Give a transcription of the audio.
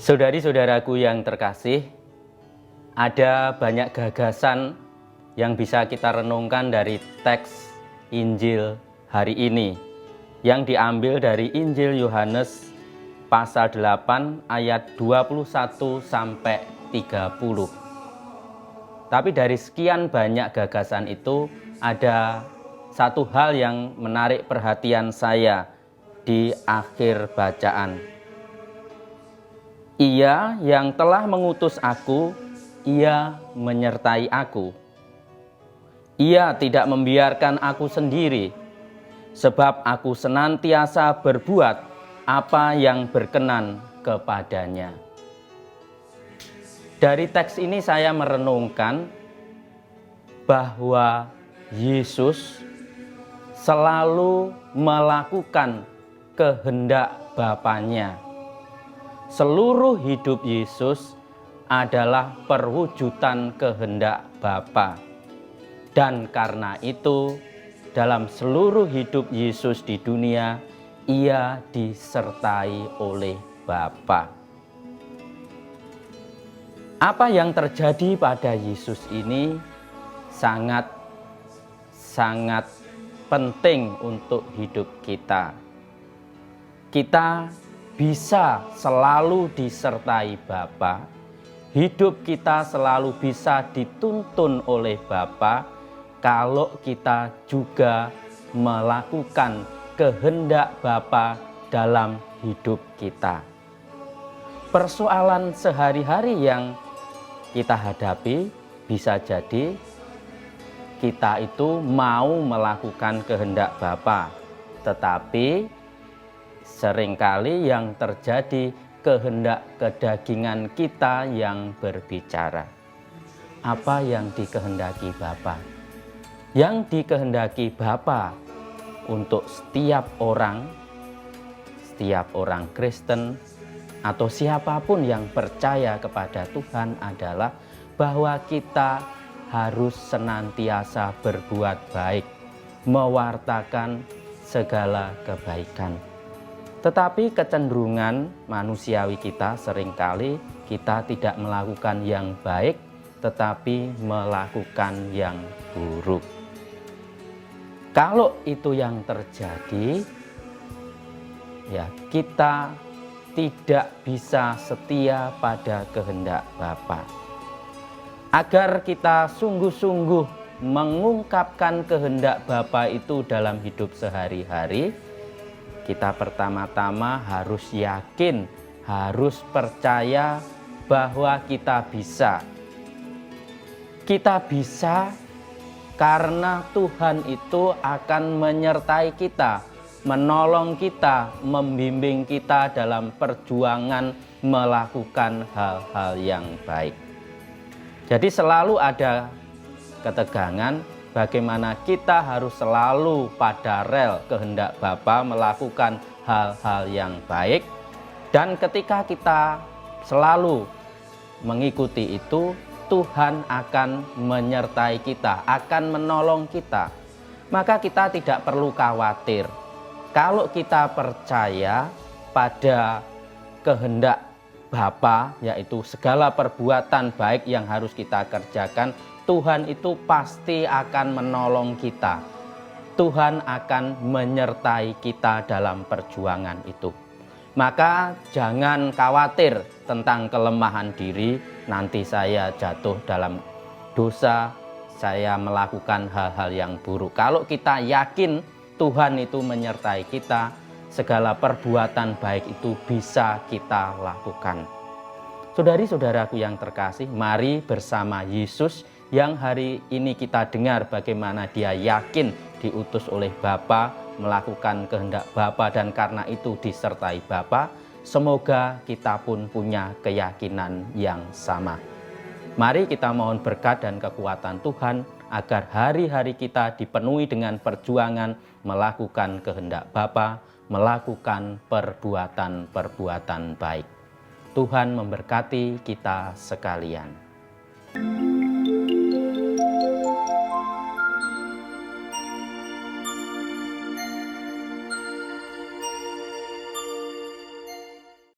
Saudari-saudaraku yang terkasih, ada banyak gagasan yang bisa kita renungkan dari teks Injil hari ini yang diambil dari Injil Yohanes pasal 8 ayat 21 sampai 30. Tapi dari sekian banyak gagasan itu ada satu hal yang menarik perhatian saya di akhir bacaan. Ia yang telah mengutus aku, ia menyertai aku. Ia tidak membiarkan aku sendiri, sebab aku senantiasa berbuat apa yang berkenan kepadanya. Dari teks ini saya merenungkan bahwa Yesus selalu melakukan kehendak Bapanya. Seluruh hidup Yesus adalah perwujudan kehendak Bapa. Dan karena itu, dalam seluruh hidup Yesus di dunia, ia disertai oleh Bapa. Apa yang terjadi pada Yesus ini sangat penting untuk hidup kita. Kita bisa selalu disertai Bapa, hidup kita selalu bisa dituntun oleh Bapa kalau kita juga melakukan kehendak Bapa dalam hidup kita. Persoalan sehari-hari yang kita hadapi bisa jadi kita itu mau melakukan kehendak Bapa, tetapi seringkali yang terjadi kehendak kedagingan kita yang berbicara. Apa yang dikehendaki Bapa? Yang dikehendaki Bapa untuk setiap orang Kristen atau siapapun yang percaya kepada Tuhan adalah bahwa kita harus senantiasa berbuat baik, mewartakan segala kebaikan. Tetapi kecenderungan manusiawi kita seringkali kita tidak melakukan yang baik, tetapi melakukan yang buruk. Kalau itu yang terjadi, ya kita tidak bisa setia pada kehendak Bapa. Agar kita sungguh-sungguh mengungkapkan kehendak Bapa itu dalam hidup sehari-hari, kita pertama-tama harus yakin, harus percaya bahwa kita bisa. Kita bisa karena Tuhan itu akan menyertai kita, menolong kita, membimbing kita dalam perjuangan melakukan hal-hal yang baik. Jadi selalu ada ketegangan bagaimana kita harus selalu pada rel kehendak Bapa melakukan hal-hal yang baik. Dan ketika kita selalu mengikuti itu, Tuhan akan menyertai kita, akan menolong kita. Maka kita tidak perlu khawatir. Kalau kita percaya pada kehendak Bapa, yaitu segala perbuatan baik yang harus kita kerjakan, Tuhan itu pasti akan menolong kita. Tuhan akan menyertai kita dalam perjuangan itu. Maka jangan khawatir tentang kelemahan diri, nanti saya jatuh dalam dosa, saya melakukan hal-hal yang buruk. Kalau kita yakin Tuhan itu menyertai kita, segala perbuatan baik itu bisa kita lakukan. Saudari-saudaraku yang terkasih, mari bersama Yesus yang hari ini kita dengar bagaimana dia yakin diutus oleh Bapa, melakukan kehendak Bapa dan karena itu disertai Bapa. Semoga kita pun punya keyakinan yang sama. Mari kita mohon berkat dan kekuatan Tuhan agar hari-hari kita dipenuhi dengan perjuangan melakukan kehendak Bapa, melakukan perbuatan-perbuatan baik. Tuhan memberkati kita sekalian.